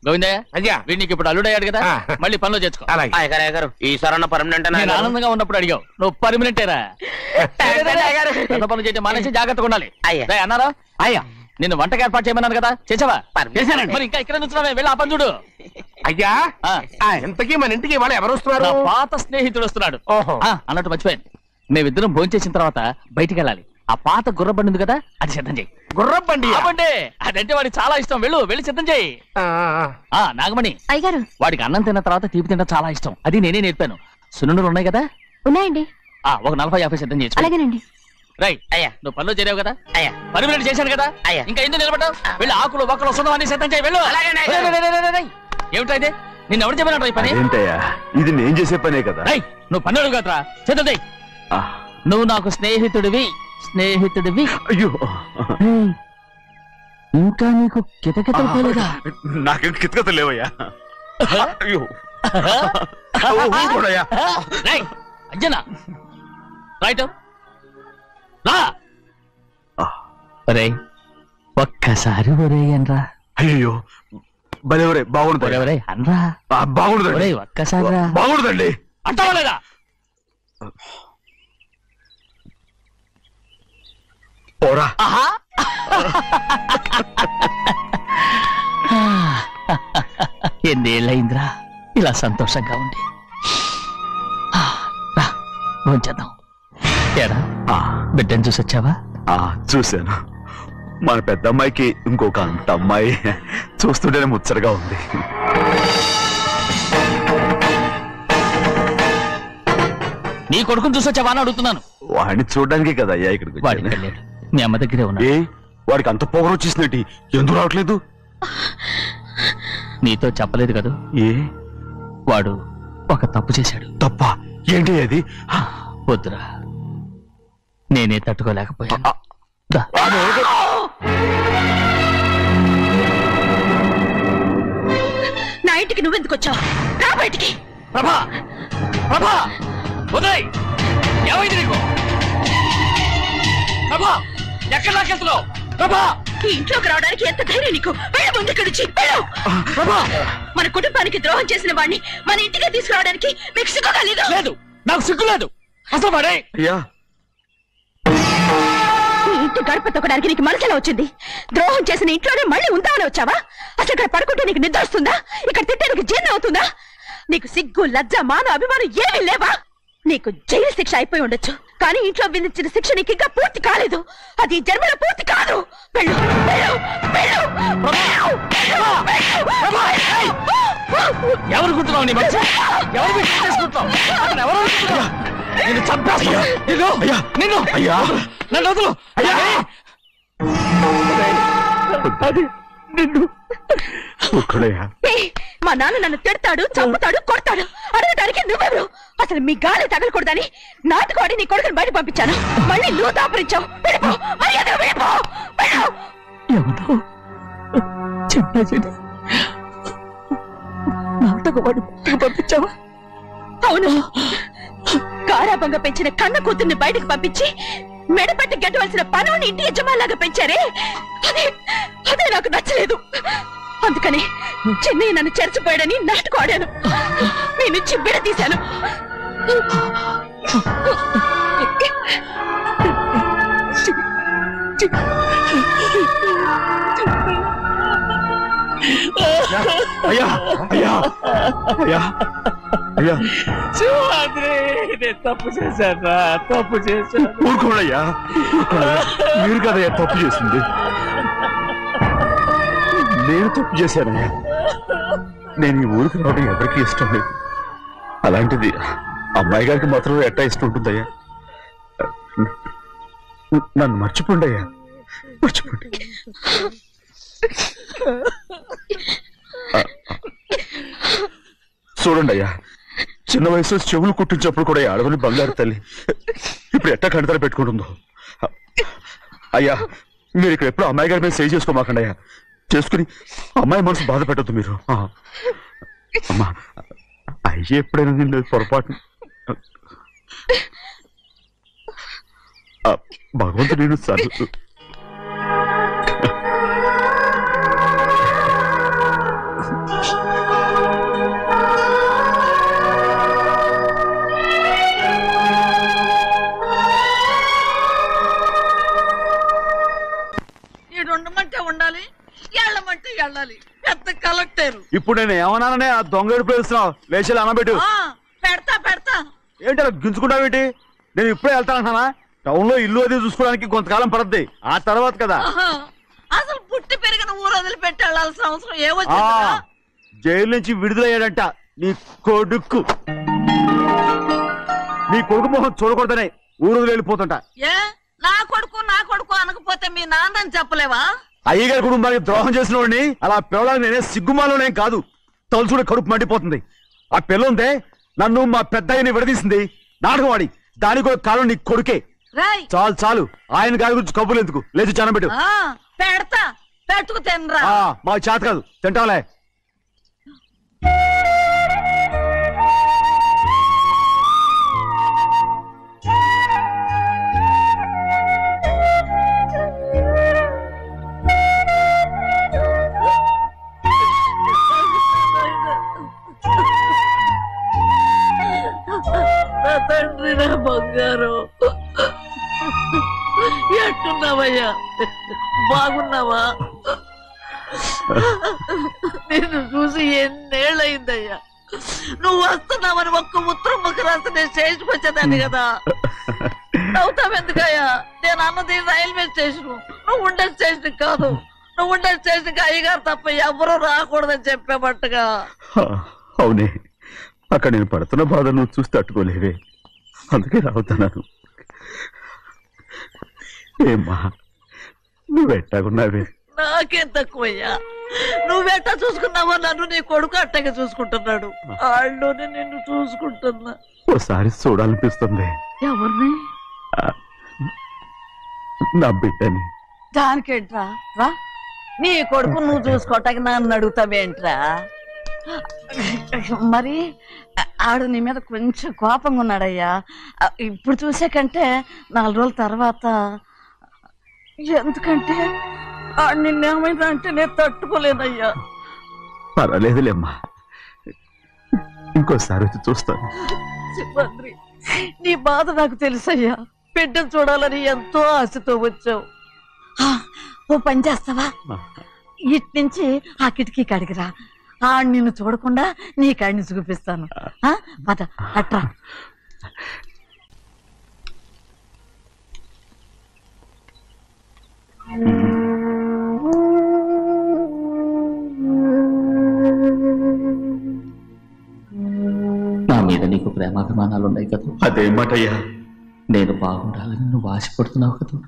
గోవిందయ్య అయ్యా వీడికి ఇప్పుడు అల్లుడయ్యాడు కదా మళ్ళీ పనిలో చేసుకో. ఈసారన్న పర్మనెంట్ నేను ఆనందంగా ఉన్నప్పుడు అడిగావు, నువ్వు పర్మనెంటేరా? పెద్ద పనులు చేయడం మానేసి జాగ్రత్తగా ఉండాలి. అన్నారా? అయ్యా నిన్ను వంటకి ఏర్పాటు చేయమన్నాను కదా, చేసావా? చేశానండి. మరి ఇంకా ఇక్కడ నుంచున్నావే, వెళ్ళి ఆ పని చూడు. అయ్యా ఇంతకీ మన ఇంటికి వాళ్ళు ఎవరు వస్తున్నారు? నా పాత స్నేహితుడు వస్తున్నాడు. ఓహో. అన్నట్టు మర్చిపోయాను, మేమిద్దరం భోంచేసిన తర్వాత బయటికి వెళ్ళాలి. ఆ పాత గుర్రబండి ఉంది కదా, అది సిద్ధం చేయి. గుర్రబండి? అదంటే వాడికి చాలా ఇష్టం. వెళ్ళి సిద్ధం చేయి. నాగమణి అయ్యగారు, వాడికి అన్నం తిన్న తర్వాత తీపి తినడం చాలా ఇష్టం. అది నేనే నేర్పాను. సున్నుండలు ఉన్నాయి కదా? ఉన్నాయండి. ఒక 40-50 సిద్ధం చేసి. అలాగేనండి. రైట్. అయ్యా నువ్వు పనులు చేరావు కదా? అయ్యా పర్మనెంట్ చేశాను కదా? అయ్యా ఇంకా ఎందుకు నిలబడ్డావు? వెళ్ళి ఆకులు బొక్కలు వస్తుందో అన్ని సిద్ధం చేయి. వెళ్ళు. ఏమిటా ఇది? నిన్ను ఎవరు చెప్పినట్టు ఈ పని? ఏంటయ్యా, ఇది నేను చేసే పనే కదా. నువ్వు పన్నుడు కదరా, సిద్ధం చేయి. నువ్వు నాకు స్నేహితుడివి. అయ్యో, ఇంకా నీకు కితకితలు పోలేదా? నాకేం కితకత లేవయ్యా. అయ్యో అంజనా రైట్ రా. ఒరే ఒక్కసారి ఒరే అనరా. అయ్యో భలేవరే, బాగుంటుంది. ఒరే అనరా. బాగుండదండి. ఒక్కసారి బాగుండదండి. అంటావా లేదా? పోరా. ఎన్నేళ్ళయిందిరా ఇలా సంతోషంగా ఉండి. భోంచేద్దాం. ఏరా బిడ్డను చూసి వచ్చావా? చూశాను. మన పెద్ద అమ్మాయికి ఇంకొక అంత అమ్మాయి చూస్తుంటేనే ముచ్చటగా ఉంది. నీ కొడుకుని చూసి వచ్చావా అని అడుగుతున్నాను. వాడిని చూడడానికి కదా అయ్యా ఇక్కడికి. వాడికి వెళ్ళాడు, మీ అమ్మ దగ్గరే ఉన్నా. వాడికి అంత పొగరు వచ్చేసినట్టు ఎందుకు రావట్లేదు? నీతో చెప్పలేదు కదా? వాడు ఒక తప్పు చేశాడు. తప్ప ఏంటి అది? వద్దురా, నేనే తట్టుకోలేకపోయాను. నా ఇంటికి నువ్వెందుకు వచ్చావు? రా బయటికి. ప్రభా ప్రభా ఉదయ్, ఏమైంది నీకు? ప్రభా ఎక్కడ నాకెళ్తున్నావు? ప్రభా ఈ ఇంట్లోకి రావడానికి ఎంత ధైర్యం నీకు? వెళ్ళు ముందు ఇక్కడి నుంచి, వెళ్ళు. మన కుటుంబానికి ద్రోహం చేసిన వాడిని మన ఇంటికి తీసుకురావడానికి మీకు సిగ్గుగా లేదు? లేదు, నాకు సిగ్గు లేదు అసలు. వాడే ఈ ఇంటి గడప తొక్కడానికి నీకు మనసులో వచ్చింది. ద్రోహం చేసిన ఇంట్లోనే మళ్ళీ ఉందామని వచ్చావా? అసలు ఇక్కడ పడుకుంటే నీకు నిద్ర వస్తుందా? ఇక్కడ తింటే నీకు జీర్ణం అవుతుందా? నీకు సిగ్గు, లజ్జ, మాన, అభిమానం ఏమీ లేవా? నీకు జైలు శిక్ష అయిపోయి ఉండొచ్చు, కానీ ఇంట్లో విధించిన శిక్ష నీకు ఇంకా పూర్తి కాలేదు. అది జన్మలో పూర్తి కాదు. వెళ్ళు, వెళ్ళు, వెళ్ళు, ఎవరు గుర్తున్నావు? నీ మంచి ఎవరు చేసుకుంటావు? ఎవరు నిన్ను చంపేస్తా. నిన్ను నన్ను వదులు. మా నాన్న నన్ను తిడతాడు, చంపుతాడు, కొడతాడు. అడగడానికి నువ్వెవరు? అసలు మీ గాలి తగలకూడదని నాటుకోడి నీ కొడుకుని బయట పంపించాను. మళ్ళీ నువ్వు దాపరించావు. నాటకవాడి పంపించావా? అవును, గారాబంగా పెంచిన కన్న కూతుర్ని బయటకు పంపించి మెడపట్టి గెట్టవలసిన పనుని ఇంటి యజమానిలాగా పెంచారే, అదే నాకు నచ్చలేదు. అందుకని చిన్నయ్య నన్ను చెరచిపోయాడని నాటుకోడాను. మీ నుంచి విడదీశాను. అయ్యా అయ్యా అయ్యా అయ్యా, తప్పు చేశాను, తప్పు చేశాను. ఊరుకోడయ్యా, మీరు కదయ్యా తప్పు చేసింది. నేను తప్పు చేశానయ్యా. నేను ఈ ఊరికి రావడం ఎవరికి ఇష్టం లేదు. అలాంటిది అమ్మాయి గారికి మాత్రం ఎట్టా ఇష్టం ఉంటుందయ్యా. నన్ను మర్చిపోండి అయ్యా, మర్చిపోండి. చూడండి అయ్యా, చిన్న వయసులో చెవులు కుట్టించినప్పుడు కూడా ఆడవని బంగారు తల్లి ఇప్పుడు ఎట్టా కంటతల పెట్టుకుంటుందో. అయ్యా, మీరు ఇక్కడ ఎప్పుడు అమ్మాయి గారి మీద సేవ్ చేసుకోమాకండి అయ్యా. చేసుకుని అమ్మాయి మనసు బాధ పెట్టద్దు మీరు. అమ్మా, అయ్యే ఎప్పుడైనా నిన్ను పొరపాటు భగవంతుడు నేను సర్దు. పెద్ద కలెక్టర్. ఇప్పుడు నేను ఏమన్నాననే ఆ దొంగ ఎడుపు వేస్తున్నావు? లేచి అనబెట్టు. పెడతా ఏంటి అలా గించుకుంటావేంటి? నేను ఇప్పుడే వెళ్తానంటున్నా. టౌన్ లో ఇల్లు అది చూసుకోవడానికి కొంతకాలం పడద్ది, ఆ తర్వాత కదా. అసలు పుట్టి పెరిగిన ఊరు వదిలిపెట్టి వెళ్ళాల్సిన అవసరం ఏమొచ్చింది? జైలు నుంచి విడుదలయ్యాడంట నీ కొడుకు. నీ కొడుకు మొహం చూడకూడదనే ఊరు వెళ్ళిపోతుంటా. ఏ నా కొడుకు అనకపోతే మీ నాన్నని చెప్పలేవా? అయ్యగారి కుటుంబానికి ద్రోహం చేసిన వాడిని అలా పిల్లలని నేనే సిగ్గుమాలోనేం కాదు, తలుచుకుంటే కడుపు మండిపోతుంది. ఆ పిల్లందే నన్ను మా పెద్దయ్యని విడదీసింది, నాటకం వాడి. దానికి ఒక కాలం నీ కొడుకే. చాలు చాలు, ఆయన గారి గురించి కబుర్లు ఎందుకు, లేచి చనబెట్టు. పెడతా, పెట్టుకు తినరా. మా చేత కాదు, తింటాలే. తండ్రి నా బంగారు, ఎట్టున్నావయ్యా? బాగున్నావా? నిన్ను చూసి ఎన్నేళ్ళయిందయ్యా. నువ్వు వస్తున్నావని ఒక్క ఉత్తరం ముక్క రాస్తే నేను స్టేషన్కి వచ్చేదాన్ని కదా. నవ్వుతావెందుకయ్యా? నేను అన్నది రైల్వే స్టేషన్, నువ్వు ఉండే స్టేషన్ కాదు. నువ్వు ఉండే స్టేషన్కి అయ్యగారు తప్ప ఎవరూ రాకూడదని చెప్పేమట్టుగా. అవునే, అక్కడ నేను పడుతున్న బాధ నువ్వు చూసి తట్టుకోలేవే, అందుకే రావుతున్నాను. ఏమ్మా నువ్వెట్టాగున్నావే? నాకేం తక్కువయ్యా, నువ్వెట్టా చూసుకున్నావో నన్ను నీ కొడుకు అట్టగా చూసుకుంటున్నాడు. ఆళ్ళలోనే నిన్ను చూసుకుంటున్నా. ఓసారి చూడాలనిపిస్తుంది. ఎవరిని? నా బిడ్డని. దానికేంట్రా, రా. నీ కొడుకు నువ్వు చూసుకోవటానికి నన్ను అడుగుతావేంట్రా? మరి ఆడు నీ మీద కొంచెం కోపంగా ఉన్నాడయ్యా. ఇప్పుడు చూసే కంటే 4 రోజుల తర్వాత. ఎందుకంటే ఆడు నిన్నేమైనా అంటే నేను తట్టుకోలేదయ్యా. పర్వాలేదులేమ్మా, ఇంకోసారి వచ్చి చూస్తాను. సింహాద్రి, నీ బాధ నాకు తెలుసయ్యా. బిడ్డను చూడాలని ఎంతో ఆశతో వచ్చావు. ఓ పని చేస్తావా? ఇటు నుంచి ఆ కిటికీ కడిగిరా. ఆడు నిన్ను చూడకుండా నీ కాడిని చూపిస్తాను. పద అట్రా. నా మీద నీకు ప్రేమాభిమానాలు ఉన్నాయి కదా. అదేమాటయ్యా? నేను బాగుండాలని నువ్వు ఆశపడుతున్నావు కదా.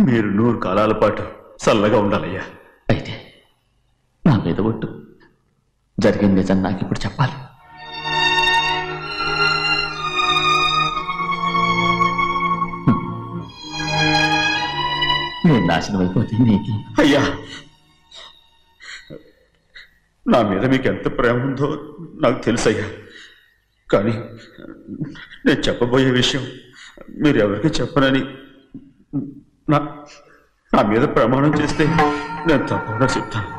మీరు 100 కాలాల పాటు చల్లగా ఉండాలయ్యా. అయితే నా మీద ఒట్టు, జరిగింది నిజం నాకు ఇప్పుడు చెప్పాలి. నేను నాశనం అయిపోతే నీకు. అయ్యా, నా మీద మీకు ఎంత ప్రేమ ఉందో నాకు తెలుసయ్యా. కానీ నేను చెప్పబోయే విషయం మీరు ఎవరికి చెప్పనని నా మీద ప్రమాణం చేస్తే నేను తప్పకుండా చెప్తాను.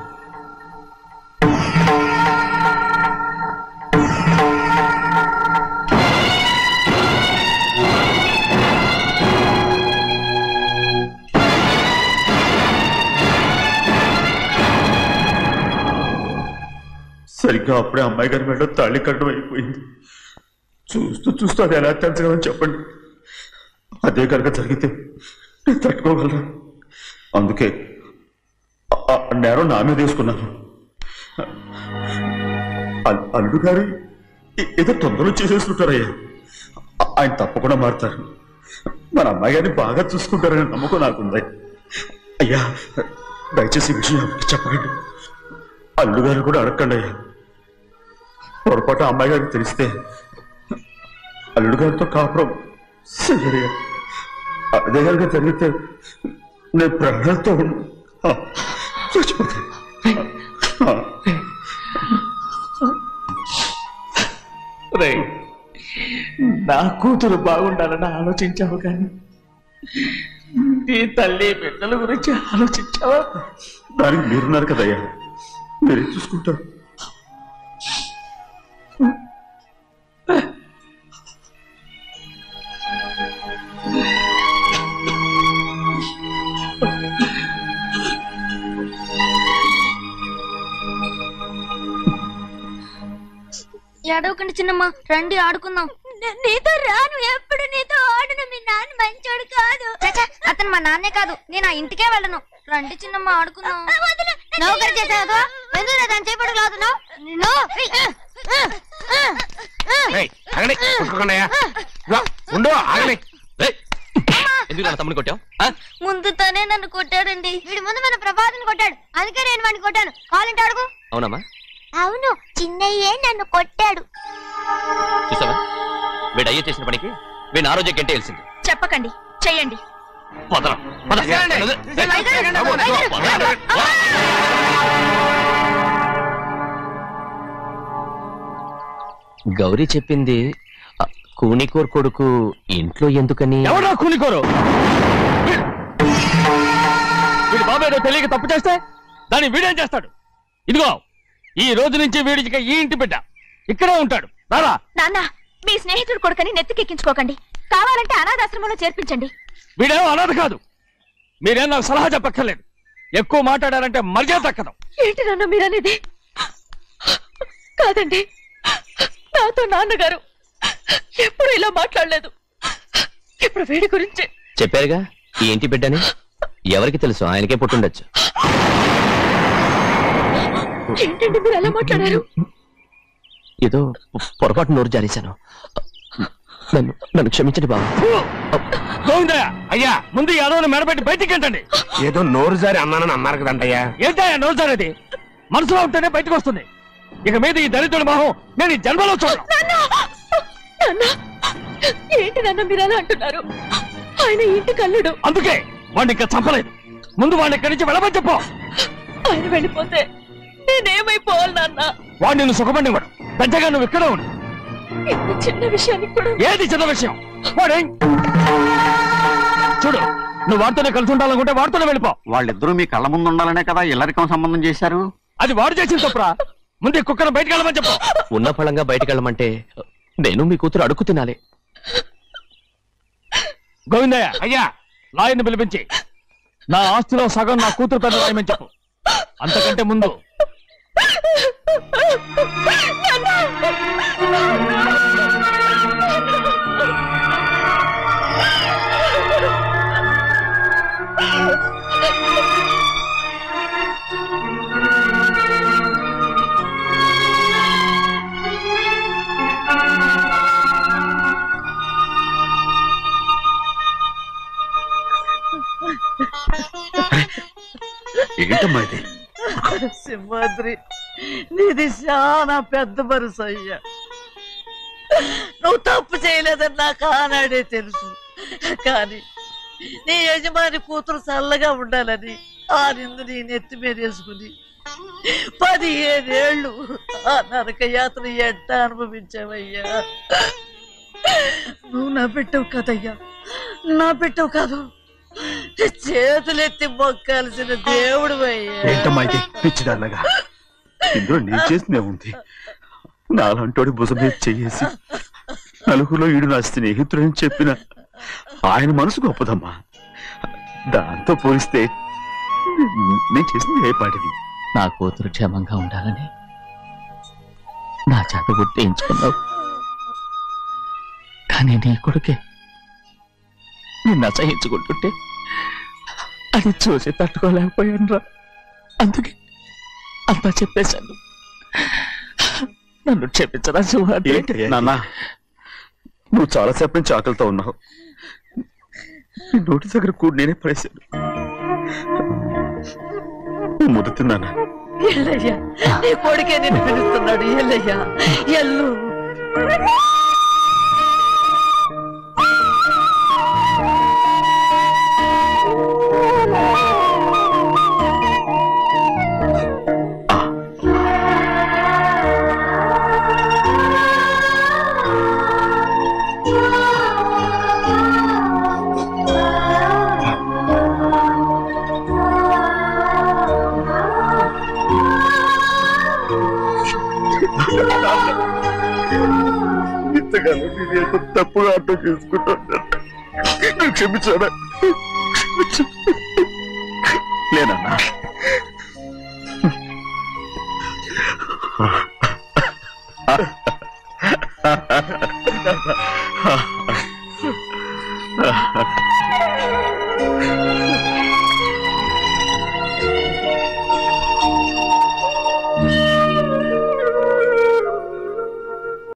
సరిగ్గా అప్పుడే అమ్మాయి గారి మెడలో తాళి కట్టడం అయిపోయింది. చూస్తూ చూస్తూ అది ఎలా తెంచగలని చెప్పండి. అదే కనుక జరిగితే నేను తట్టుకోగలరా? అందుకే నేరం నా మీద తీసుకున్నాను. అల్లుడు గారు ఏదో తొందరలో చేసేసుకుంటారయ్యా. ఆయన తప్పకుండా మారుతారు. మన అమ్మాయి గారిని బాగా చూసుకుంటారనే నమ్మకం నాకుంది. అయ్యా, దయచేసి ఈ విషయం ఎవరికి చెప్పకండి. అల్లుడు గారు కూడా అడగండి అయ్యా. పొరపాటు అమ్మాయి గారికి తెలిస్తే అల్లుడు గారితో కాపురం సరిగా అదే కనుక జరిగితే నేను ప్రాణాలతో చచ్చిపోతాను. నా కూతురు బాగుండాలని ఆలోచించావు, కానీ నీ తల్లి బిడ్డల గురించి ఆలోచించావా? దానికి మీరున్నారు కదయ్యా, మీరే చూసుకుంటారు. ఏడవకండి చిన్నమ్మ, రండి ఆడుకుందాం. నీతో రాను, ఎప్పుడు నీతో ఆడను. మీ నాన్న మంచోడు కాదు. అతను మా నాన్నే కాదు, నేను ఆ ఇంటికే వెళ్ళను. రండి చిన్నమ్మ ఆడుకుందాం. నౌకరు చేసావు ఎందుకు దాని చేపడు కాదు ఎందుకు తమ్ముని కొట్టావు? ముందు తనే నన్ను కొట్టాడండి. వీడి ముందు మన ప్రభాతం కొట్టాడు, అందుకే నేను వాడిని కొట్టాను. కావాలంటే అడుగు. అవునమ్మా? అవును, చిన్నయ్యే నన్ను కొట్టాడు. చూసావా, వీడు అయ్యే చేసిన పనికి వీడిని ఆ రోజే గంటేయాల్సింది. చెప్పకండి, చెయ్యండి. గౌరీ చెప్పింది కూనికోర్ కొడుకు ఇంట్లో ఎందుకని. ఎవడా కూనికోరు? వీడి బాబాయ్ తెలియక తప్పు చేస్తే దాన్ని వీడేం చేస్తాడు? ఇదిగో, ఈ రోజు నుంచి వీడికి ఈ ఇంటి బిడ్డ ఇక్కడే ఉంటాడు. రారా. నాన్న, మీ స్నేహితుడు కొడుకని నెత్తికెక్కించుకోకండి. కావాలంటే అనాథాశ్రమంలో చేర్పించండి. వీడేమో అనాథ కాదు. మీరేం నాకు సలహా చెప్పక్కర్లేదు. ఎక్కువ మాట్లాడారంటే మర్యాద దక్కదు. ఏంటి నాన్న మీరనేది? కాదండి, నాతో నాన్నగారు ఎప్పుడు ఇలా మాట్లాడలేదు. ఇప్పుడు వీడి గురించి చెప్పారుగా ఈ ఇంటి బిడ్డని. ఎవరికి తెలుసు, ఆయనకే పుట్టుండొచ్చు. ఏంటండి మీరు ఎలా మాట్లాడారు? ఏదో పొరపాటు నోరు జారేశాను. నన్ను క్షమించండి బాబు. గోవిందయ్య, అయ్యా ముందు ఈ అడవును మెడబెట్టి బయటికి ఏంటండి? ఏదో నోరు జారి అన్నానని అన్నారు కదంటయ్యా. ఏంటయ్యా నోరు జారేది? మనసులో ఉంటేనే బయటకు వస్తుంది. ఇక మీద ఈ దరిద్రుడి మొహం నేను ఈ జన్మలో చూడను. ఏంటి నాన్న మీరు అలా అంటున్నారు? ఆయన ఇంటి కల్లుడు. అందుకే వాడిని ఇంకా చంపలేదు. ముందు వాడిని ఇక్కడి నుంచి వెళ్ళమని చెప్పు. ఆయన వెళ్ళిపోతే నేనేమైపోవాలి నాన్న? వాడు నిన్ను సుఖపడివాడు. పెద్దగా నువ్వు ఇక్కడే ఉండు. ఇంత చిన్న విషయానికి కూడా. ఏది చిన్న విషయం? వాడే చూడు, నువ్వు వాడితోనే కలిసి ఉండాలనుకుంటే వాడితోనే వెళ్ళిపో. వాళ్ళిద్దరూ మీ కళ్ళ ముందు ఉండాలనే కదా ఇల్లరికం సంబంధం చేశారు. అది వాడు చేసిన తప్పురా. ముందు ఈ కుక్కను బయటకు వెళ్ళమని చెప్పు. ఉన్న ఫలంగా బయటకు వెళ్ళమంటే నేను మీ కూతురు అడుగు తినాలి. గోవిందయ్య, అయ్యా లాయర్ని పిలిపించి నా ఆస్తిలో సగం నా కూతురు పెద్ద రాయమని చెప్పు. అంతకంటే ముందు ఏంటమ్మా ఇది? సింహాద్రి, నీది చాలా పెద్ద మనసు అయ్యా. నువ్వు తప్పు చేయలేదని నాకు ఆనాడే తెలుసు. కానీ నీ యజమాని కూతురు చల్లగా ఉండాలని ఆ నిందు నీ నెత్తి మీద వేసుకుని 15 ఏళ్ళు ఆ నరక యాత్ర ఎట్ట అనుభవించావయ్యా. నువ్వు నా పెట్టవు కదయ్యా, నా పెట్టవు కాదు, చేతులెత్తి మొక్కాల్సిన దేవుడు అయ్యా. ఏంటమ్మా ఇది పిచ్చిదాన్నగా? ఇందులో నేను చేసినే ఉంది. నాలంటోడి భుజం మీద చెయ్యేసి నలుగురిలో ఈడు నా స్నేహితుడని చెప్పిన ఆయన మనసు గొప్పదమ్మా. దాంతో పోలిస్తే నేను చేసింది ఏ పాటిది? నా కూతురు క్షేమంగా ఉండాలని నా చేత గుర్తించుకున్నావు. కానీ నీ కొడుకే నిన్ను అసహించుకుంటుంటే అది చూసి తట్టుకోలేకపోయాను రా. అందుకే అంతా చెప్పేశాను. నన్ను క్షమించరా సింహాద్రి. నాన్న, నువ్వు చాలాసేపు నుంచి ఆకలితో ఉన్నావు. నీ నోటి దగ్గర కూడా నేనే పడేశాను. ముద్దు తిన్నానా? ఎల్లయ్యా, నీ కొడుకే నిన్ను పిలుస్తున్నాడు. ఎల్లయ్యా, ఎల్లు. ఇంతకాలం నేను తప్పుగా అర్థం చేసుకుంటాను. క్షమించాడా? లేనన్నా,